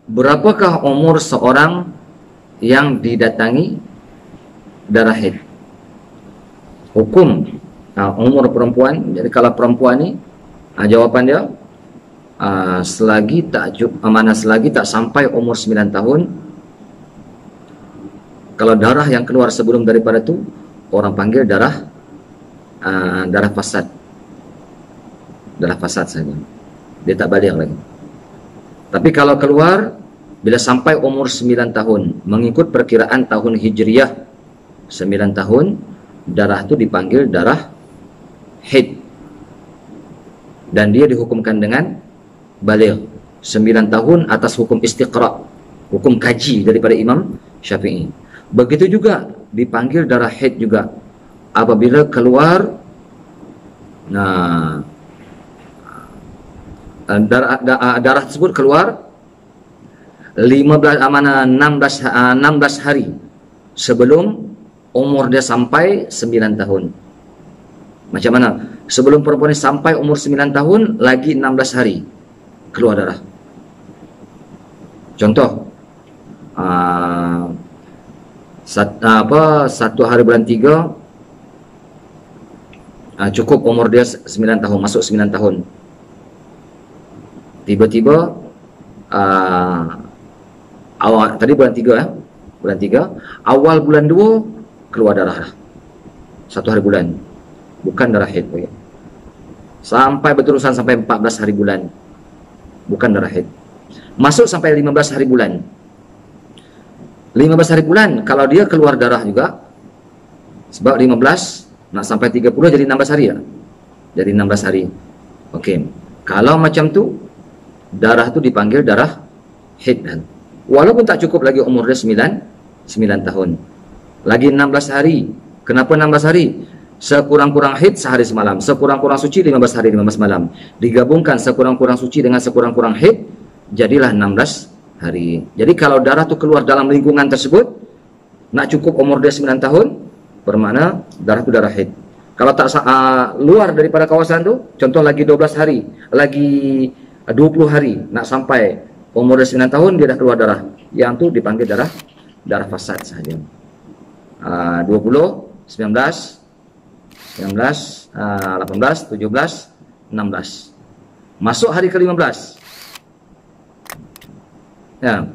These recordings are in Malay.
berapakah umur seorang yang didatangi darah haid? Hukum umur perempuan. Jadi kalau perempuan ni, jawapan dia selagi tak sampai umur 9 tahun. Kalau darah yang keluar sebelum daripada tu, orang panggil darah fasad. Darah fasad saja. Dia tak balik lagi. Tapi kalau keluar bila sampai umur 9 tahun, mengikut perkiraan tahun Hijriah 9 tahun, darah itu dipanggil darah haid. Dan dia dihukumkan dengan baligh 9 tahun atas hukum istiqra', hukum kaji daripada Imam Syafi'i. Begitu juga dipanggil darah haid juga apabila keluar darah tersebut keluar 16 hari sebelum umur dia sampai 9 tahun. Macam mana? Sebelum perempuan ini sampai umur 9 tahun, lagi 16 hari keluar darah. Contoh, satu hari bulan 3, cukup umur dia 9 tahun, masuk 9 tahun. Tiba-tiba awal tadi bulan 3 bulan 3, awal bulan 2 keluar darah. Satu hari bulan. Bukan darah haid. Sampai berterusan sampai 14 hari bulan. Bukan darah haid. Masuk sampai 15 hari bulan. 15 hari bulan kalau dia keluar darah juga, sebab 15 nak sampai 30 jadi 16 hari ya. Jadi 16 hari. Okey. Kalau macam tu, darah tu dipanggil darah haid. Walaupun tak cukup lagi umur dia 9 tahun. Lagi 16 hari. Kenapa 16 hari? Sekurang-kurang haid sehari semalam, sekurang-kurang suci 15 hari 15 malam. Digabungkan sekurang-kurang suci dengan sekurang-kurang haid, jadilah 16 hari. Jadi kalau darah tu keluar dalam lingkungan tersebut, nak cukup umur dia 9 tahun, bermakna darah tu darah haid. Kalau tak luar daripada kawasan tu, contoh lagi 12 hari, lagi 20 hari nak sampai umur dia 9 tahun, dia dah keluar darah. Yang tu dipanggil darah fasad sahaja. 20, 19, 18, 17, 16. Masuk hari ke-15. Ya.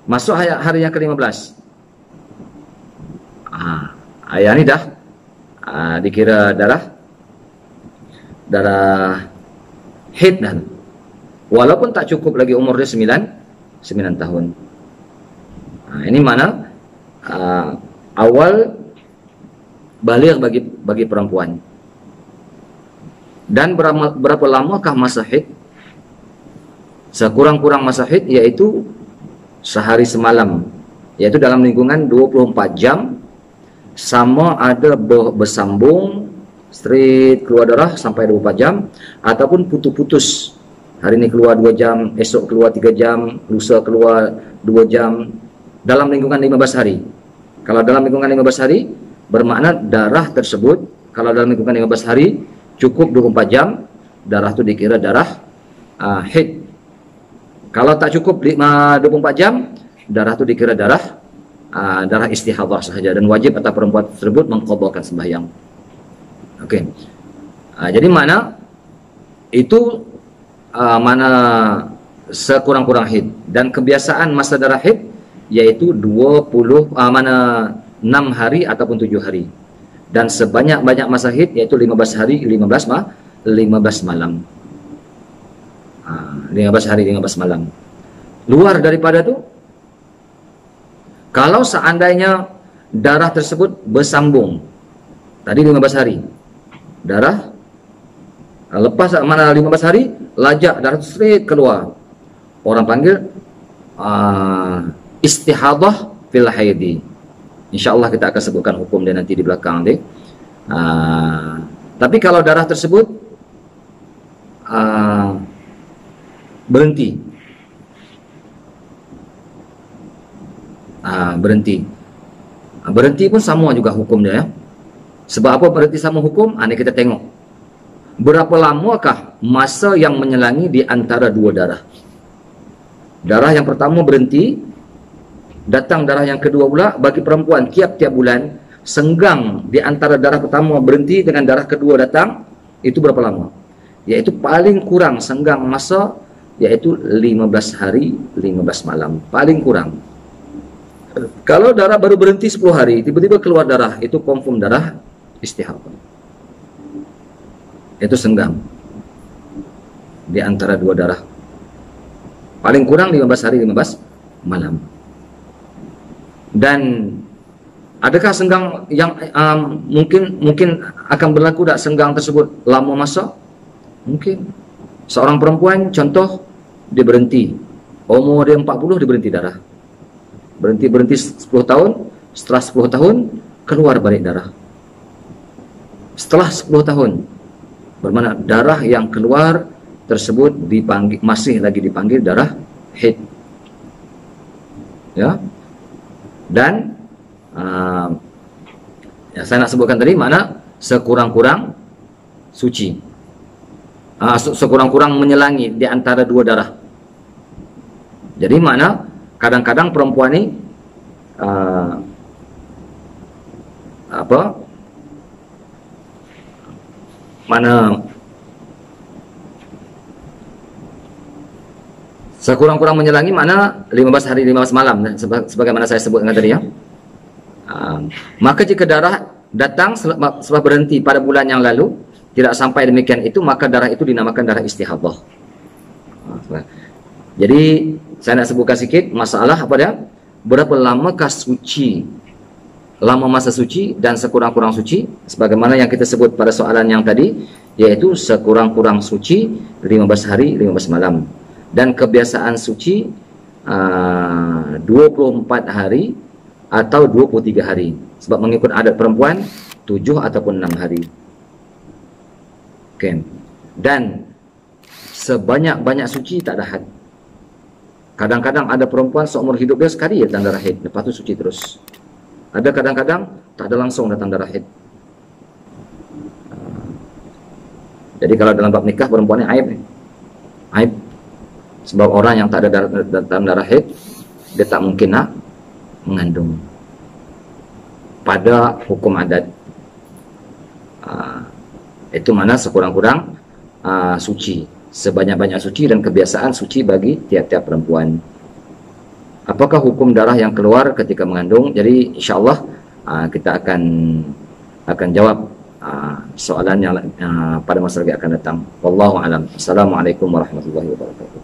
Masuk hari yang ke-15. Ayah ni dah dikira darah haid dah. Walaupun tak cukup lagi umur dia 9 tahun. Ini mana awal baligh bagi perempuan. Dan berapa lamakah masa haid? Sekurang-kurang masa haid iaitu sehari semalam, iaitu dalam lingkungan 24 jam, sama ada bersambung straight keluar darah sampai 24 jam, ataupun putus-putus. Hari ini keluar 2 jam, esok keluar 3 jam, lusa keluar 2 jam, dalam lingkungan 15 hari. Kalau dalam lingkungan 15 hari, bermakna darah tersebut, kalau dalam lingkungan 15 hari cukup 24 jam, darah itu dikira darah haid. Kalau tak cukup 24 jam, darah itu dikira darah istihadhah sahaja, dan wajib atas perempuan tersebut mengqadhakan sembahyang. Okey. Jadi mana itu mana sekurang-kurang haid, dan kebiasaan masa darah haid yaitu 6 hari ataupun 7 hari, dan sebanyak-banyak masa haid yaitu 15 hari 15 malam. 15 hari 15 malam. Luar daripada tu, kalau seandainya darah tersebut bersambung, tadi 15 hari darah, lepas mana 15 hari lajak darah straight keluar, orang panggil istihadhah fil haidi. InsyaAllah kita akan sebutkan hukum dia nanti di belakang nanti. Tapi kalau darah tersebut berhenti, berhenti pun sama juga hukum dia ya. Sebab apa berhenti sama hukum? Ini kita tengok berapa lamakah masa yang menyelangi di antara dua darah. Darah yang pertama berhenti, datang darah yang kedua pula. Bagi perempuan tiap-tiap bulan, senggang di antara darah pertama berhenti dengan darah kedua datang, itu berapa lama? Yaitu paling kurang senggang masa yaitu 15 hari 15 malam, paling kurang. Kalau darah baru berhenti 10 hari, tiba-tiba keluar darah, itu confirm darah istihadah. Itu senggang di antara dua darah. Paling kurang 15 hari 15 malam. Dan adakah senggang yang mungkin akan berlaku tak senggang tersebut lama masa? Mungkin. Seorang perempuan contoh, dia berhenti, umur dia 40, dia berhenti darah. Berhenti 10 tahun, setelah 10 tahun keluar balik darah. Setelah 10 tahun, bermakna darah yang keluar tersebut dipanggil, masih lagi dipanggil darah haid. Ya. Dan saya nak sebutkan tadi, mana sekurang-kurang suci, sekurang-kurang menyelangi di antara dua darah. Jadi mana kadang-kadang perempuan ni mana sekurang-kurang menyelangi, mana 15 hari 15 malam, sebagaimana saya sebutkan tadi ya. Maka jika darah datang setelah berhenti pada bulan yang lalu, tidak sampai demikian itu, maka darah itu dinamakan darah istihadah. Jadi saya nak sebutkan sikit masalah apa dia, berapa lamakah suci, lama masa suci dan sekurang-kurang suci, sebagaimana yang kita sebut pada soalan yang tadi, yaitu sekurang-kurang suci 15 hari 15 malam, dan kebiasaan suci 24 hari atau 23 hari, sebab mengikut adat perempuan 7 ataupun 6 hari. Okay. Dan sebanyak-banyak suci tak ada had. Kadang-kadang ada perempuan seumur hidup dia sekali ya datang darah haid, lepas tu suci terus. Ada kadang-kadang tak ada langsung datang darah haid. Jadi kalau dalam bab nikah perempuan ni aib. Aib. Sebab orang yang tak ada datang darah haid, dia tak mungkin nak mengandung pada hukum adat. Itu mana sekurang-kurang suci, sebanyak-banyak suci dan kebiasaan suci bagi tiap-tiap perempuan. Apakah hukum darah yang keluar ketika mengandung? Jadi insyaAllah kita akan jawab soalan yang pada masa lagi akan datang. Wallahu a'lam. Assalamualaikum warahmatullahi wabarakatuh.